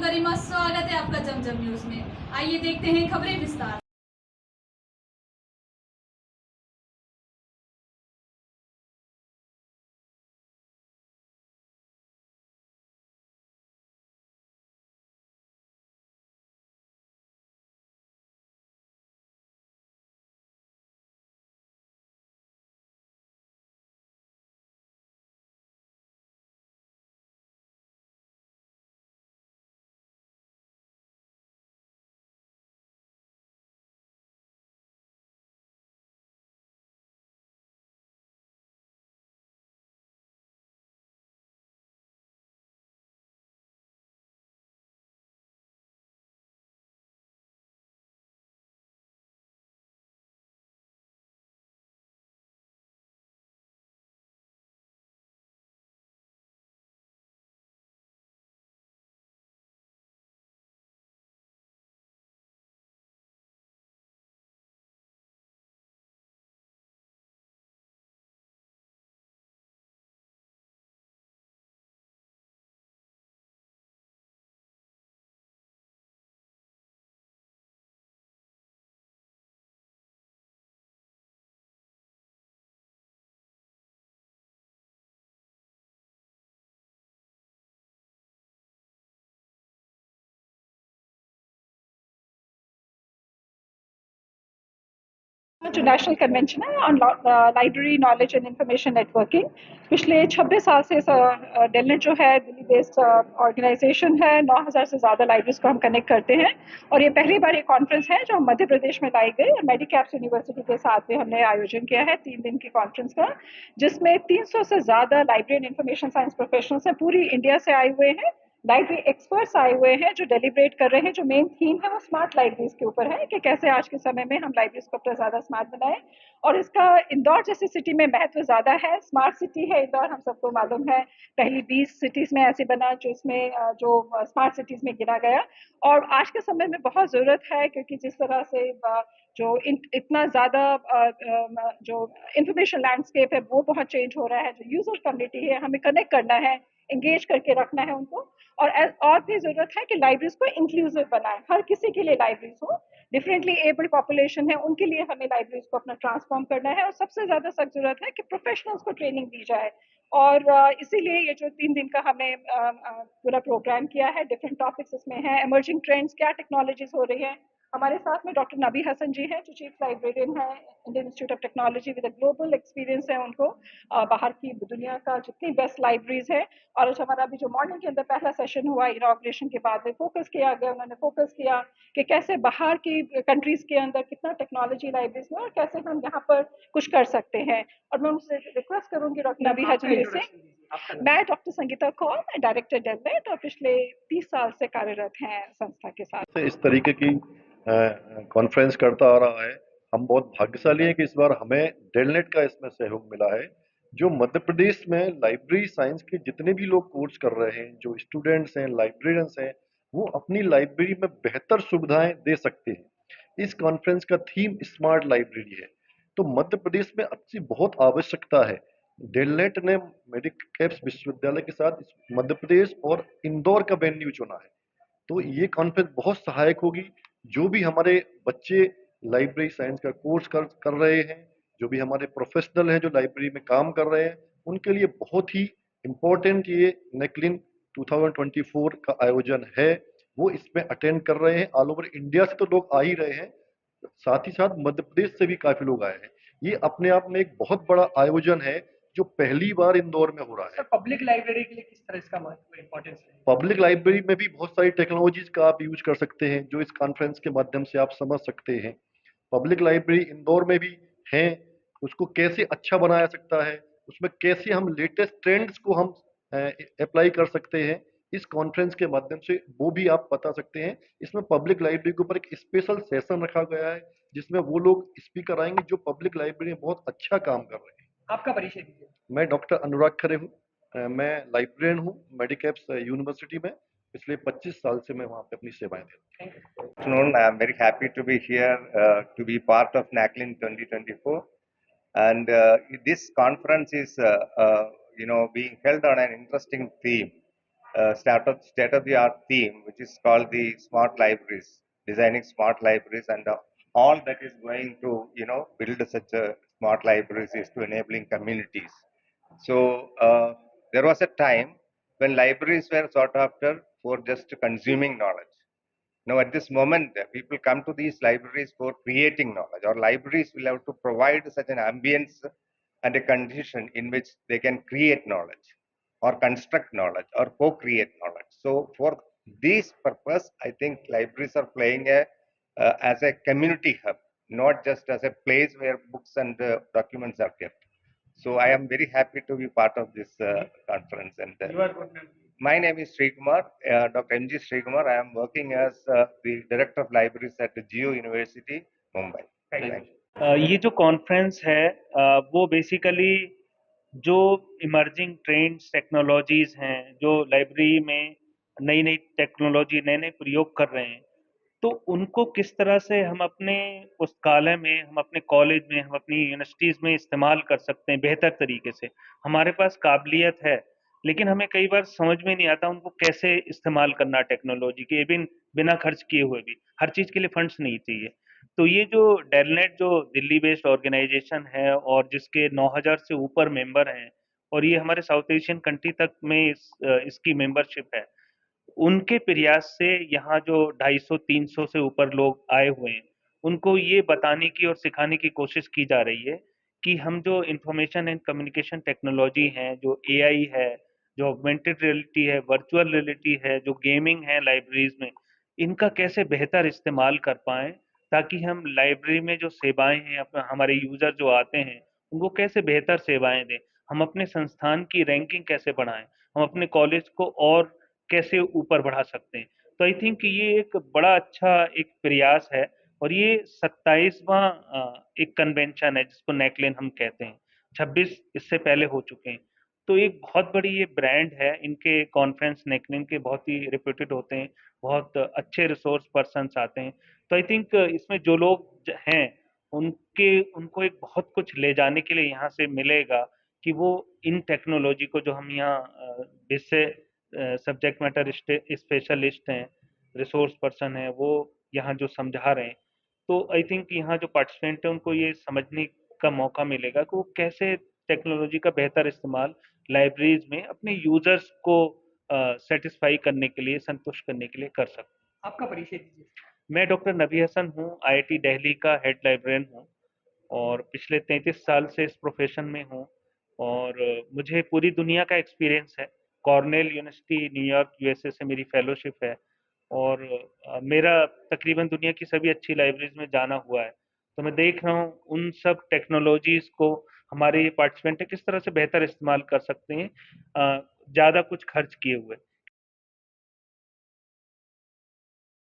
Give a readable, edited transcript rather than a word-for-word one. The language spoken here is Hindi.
गरिमा, स्वागत है आपका जमजम न्यूज में। आइए देखते हैं खबरें विस्तार। जो नेशनल कन्वेंशन है on library knowledge and information networking, पिछले 26 साल से डेलनेट जो है दिल्ली बेस्ड ऑर्गेनाइजेशन है, 9,000 से ज़्यादा लाइब्रेरीज को हम कनेक्ट करते हैं। और ये पहली बार एक कॉन्फ्रेंस है जो मध्य प्रदेश में लाई गई, मेडिकैप्स यूनिवर्सिटी के साथ में हमने आयोजन किया है 3 दिन की कॉन्फ्रेंस का, जिसमें 300 से ज़्यादा library and information science professionals हैं, पूरी इंडिया से आए हुए हैं। लाइब्रेरी एक्सपर्ट्स आए हुए हैं जो डेलिब्रेट कर रहे हैं। जो मेन थीम है वो स्मार्ट लाइब्रेरीज के ऊपर है कि कैसे आज के समय में हम लाइब्रेरीज को अपना ज़्यादा स्मार्ट बनाएं। और इसका इंदौर जैसी सिटी में महत्व ज़्यादा है। स्मार्ट सिटी है इंदौर, हम सबको मालूम है, पहली 20 सिटीज़ में ऐसे बना जो इसमें जो स्मार्ट सिटीज़ में गिना गया। और आज के समय में बहुत ज़रूरत है, क्योंकि जिस तरह से जो इतना ज़्यादा जो इंफॉर्मेशन लैंडस्केप है वो बहुत चेंज हो रहा है। जो यूजर कम्युनिटी है हमें कनेक्ट करना है, इंगेज करके रखना है उनको। और भी ज़रूरत है कि लाइब्रेरीज को इंक्लूसिव बनाएं, हर किसी के लिए लाइब्रेरीज हो। डिफरेंटली एबल्ड पॉपुलेशन है उनके लिए हमें लाइब्रेरीज को अपना ट्रांसफॉर्म करना है। और सबसे ज़्यादा सख्त ज़रूरत है कि प्रोफेशनल्स को ट्रेनिंग दी जाए। और इसीलिए ये जो 3 दिन का हमने पूरा प्रोग्राम किया है, डिफरेंट टॉपिक्स इसमें हैं। एमर्जिंग ट्रेंड्स, क्या टेक्नोलॉजीज हो रही हैं। हमारे साथ में डॉक्टर नबी हसन जी हैं जो चीफ लाइब्रेरियन है Indian institute of technology, with global experience है उनको बाहर की दुनिया का जितनी बेस्ट लाइब्रेरीज है। और आज हमारा अभी जो मॉर्निंग के अंदर पहला सेशन हुआ इनॉग्रेशन के बाद में फोकस किया गया, उन्होंने फोकस किया कि कैसे बाहर की कंट्रीज के अंदर कितना टेक्नोलॉजी लाइब्रेरीज में और कैसे हम यहाँ पर कुछ कर सकते हैं। और मैं उनसे रिक्वेस्ट करूंगी डॉक्टर नबी हसन जी से। मैं डॉक्टर संगीता कौल, मैं डायरेक्टर डेलनेट और पिछले 30 साल से कार्यरत हैं संस्था के साथ। इस तरीके की कॉन्फ्रेंस करता आ रहा है। हम बहुत भाग्यशाली हैं कि इस बार हमें डेलनेट का इसमें सहयोग मिला है। जो मध्य प्रदेश में लाइब्रेरी साइंस के जितने भी लोग कोर्स कर रहे हैं, जो स्टूडेंट्स हैं, लाइब्रेरियंस हैं, वो अपनी लाइब्रेरी में बेहतर सुविधाएं दे सकते हैं। इस कॉन्फ्रेंस का थीम स्मार्ट लाइब्रेरी है। तो मध्य प्रदेश में अच्छी बहुत आवश्यकता है। डेलनेट ने मेडिकैप्स विश्वविद्यालय के साथ मध्य प्रदेश और इंदौर का वेन्यू चुना है। तो ये कॉन्फ्रेंस बहुत सहायक होगी। जो भी हमारे बच्चे लाइब्रेरी साइंस का कोर्स कर रहे हैं, जो भी हमारे प्रोफेशनल हैं जो लाइब्रेरी में काम कर रहे हैं, उनके लिए बहुत ही इम्पोर्टेंट ये नेकलिन 2024 का आयोजन है। वो इसमें अटेंड कर रहे हैं। ऑल ओवर इंडिया से तो लोग आ ही रहे हैं, साथ ही साथ मध्य प्रदेश से भी काफी लोग आए हैं। ये अपने आप में एक बहुत बड़ा आयोजन है जो पहली बार इंदौर में हो रहा है। पब्लिक लाइब्रेरी के लिए किस तरह इसका महत्व, इंपॉर्टेंस है? पब्लिक लाइब्रेरी में भी बहुत सारी टेक्नोलॉजीज का आप यूज कर सकते हैं जो इस कॉन्फ्रेंस के माध्यम से आप समझ सकते हैं। पब्लिक लाइब्रेरी इंदौर में भी है, उसको कैसे अच्छा बनाया सकता है, उसमें कैसे हम लेटेस्ट ट्रेंड्स को हम अप्लाई कर सकते हैं, इस कॉन्फ्रेंस के माध्यम से वो भी आप बता सकते हैं। इसमें पब्लिक लाइब्रेरी के ऊपर एक स्पेशल सेशन रखा गया है जिसमें वो लोग स्पीकर आएंगे जो पब्लिक लाइब्रेरी में बहुत अच्छा काम कर रहे हैं। आपका परिचय दीजिए। मैं डॉक्टर अनुराग खरे हूँ। मैं लाइब्रेरियन हूँ मेडिकैप्स यूनिवर्सिटी में। पिछले 25 साल से मैं वहाँ पे अपनी सेवाएं दे रहा हूँ। Good afternoon. I am very happy to be here to be part of NACLIN 2024, and this conference is being held on an interesting theme, state of the art theme, which is called the smart libraries, designing smart libraries, and all that is going to build such a smart libraries is to enabling communities. So there was a time when libraries were sought after for just consuming knowledge. Now, at this moment, people come to these libraries for creating knowledge, or libraries will have to provide such an ambience and a condition in which they can create knowledge, or construct knowledge, or co-create knowledge. So, for this purpose, I think libraries are playing as a community hub, not just as a place where books and documents are kept. So, I am very happy to be part of this conference. And You are good. my name is Sri Kumar, Dr. M.G. Sri Kumar. I am working as the Director of Libraries at the Geo University, Mumbai. Thank you. Thank you. ये जो कॉन्फ्रेंस है वो बेसिकली जो इमर्जिंग ट्रेंड्स टेक्नोलॉजीज हैं जो लाइब्रेरी में नई नई टेक्नोलॉजी नए नए प्रयोग कर रहे हैं तो उनको किस तरह से हम अपने पुस्तकालय में हम अपने कॉलेज में हम अपनी यूनिवर्सिटीज़ में इस्तेमाल कर सकते हैं बेहतर तरीके से। हमारे पास काबिलियत है लेकिन हमें कई बार समझ में नहीं आता उनको कैसे इस्तेमाल करना टेक्नोलॉजी के बिना खर्च किए हुए भी हर चीज़ के लिए फंड्स नहीं चाहिए। तो ये जो डेलनेट जो दिल्ली बेस्ड ऑर्गेनाइजेशन है और जिसके 9000 से ऊपर मेंबर हैं और ये हमारे साउथ एशियन कंट्री तक में इसकी मेंबरशिप है, उनके प्रयास से यहाँ जो 250-300 से ऊपर लोग आए हुए हैं, उनको ये बताने की और सिखाने की कोशिश की जा रही है कि हम जो इंफॉर्मेशन एंड कम्युनिकेशन टेक्नोलॉजी है, जो एआई है, जो ऑगमेंटेड रियलिटी है, वर्चुअल रियलिटी है, जो गेमिंग है लाइब्रेरीज में, इनका कैसे बेहतर इस्तेमाल कर पाएँ ताकि हम लाइब्रेरी में जो सेवाएँ हैं, हमारे यूज़र जो आते हैं, उनको कैसे बेहतर सेवाएँ दें। हम अपने संस्थान की रैंकिंग कैसे बढ़ाएँ, हम अपने कॉलेज को और कैसे ऊपर बढ़ा सकते हैं। तो आई थिंक ये एक बड़ा अच्छा एक प्रयास है और ये 27वां एक कन्वेंशन है जिसको नेकलेन हम कहते हैं। 26 इससे पहले हो चुके हैं। तो एक बहुत बड़ी ये ब्रांड है, इनके कॉन्फ्रेंस नेकलेन के बहुत ही रेप्यूटेड होते हैं, बहुत अच्छे रिसोर्स पर्सन्स आते हैं। तो आई थिंक इसमें जो लोग हैं, उनको एक बहुत कुछ ले जाने के लिए यहाँ से मिलेगा कि वो इन टेक्नोलॉजी को जो हम यहाँ जिससे सब्जेक्ट मैटर स्पेशलिस्ट हैं, रिसोर्स पर्सन हैं, वो यहाँ जो समझा रहे हैं, तो आई थिंक यहाँ जो पार्टिसिपेंट हैं उनको ये समझने का मौका मिलेगा कि वो कैसे टेक्नोलॉजी का बेहतर इस्तेमाल लाइब्रेरीज में अपने यूजर्स को सेटिस्फाई करने के लिए, संतुष्ट करने के लिए कर सकते हैं। आपका परिचय दीजिए। मैं डॉक्टर नबी हसन हूँ, आईआईटी दिल्ली का हेड लाइब्रेरियन हूँ और पिछले 33 साल से इस प्रोफेशन में हूँ और मुझे पूरी दुनिया का एक्सपीरियंस है। कॉर्नेल यूनिवर्सिटी न्यूयॉर्क यूएसए से मेरी फेलोशिप है और मेरा तकरीबन दुनिया की सभी अच्छी लाइब्रेरीज में जाना हुआ है। तो मैं देख रहा हूँ उन सब टेक्नोलॉजीज़ को हमारे ये पार्टिसिपेंट किस तरह से बेहतर इस्तेमाल कर सकते हैं ज़्यादा कुछ खर्च किए हुए।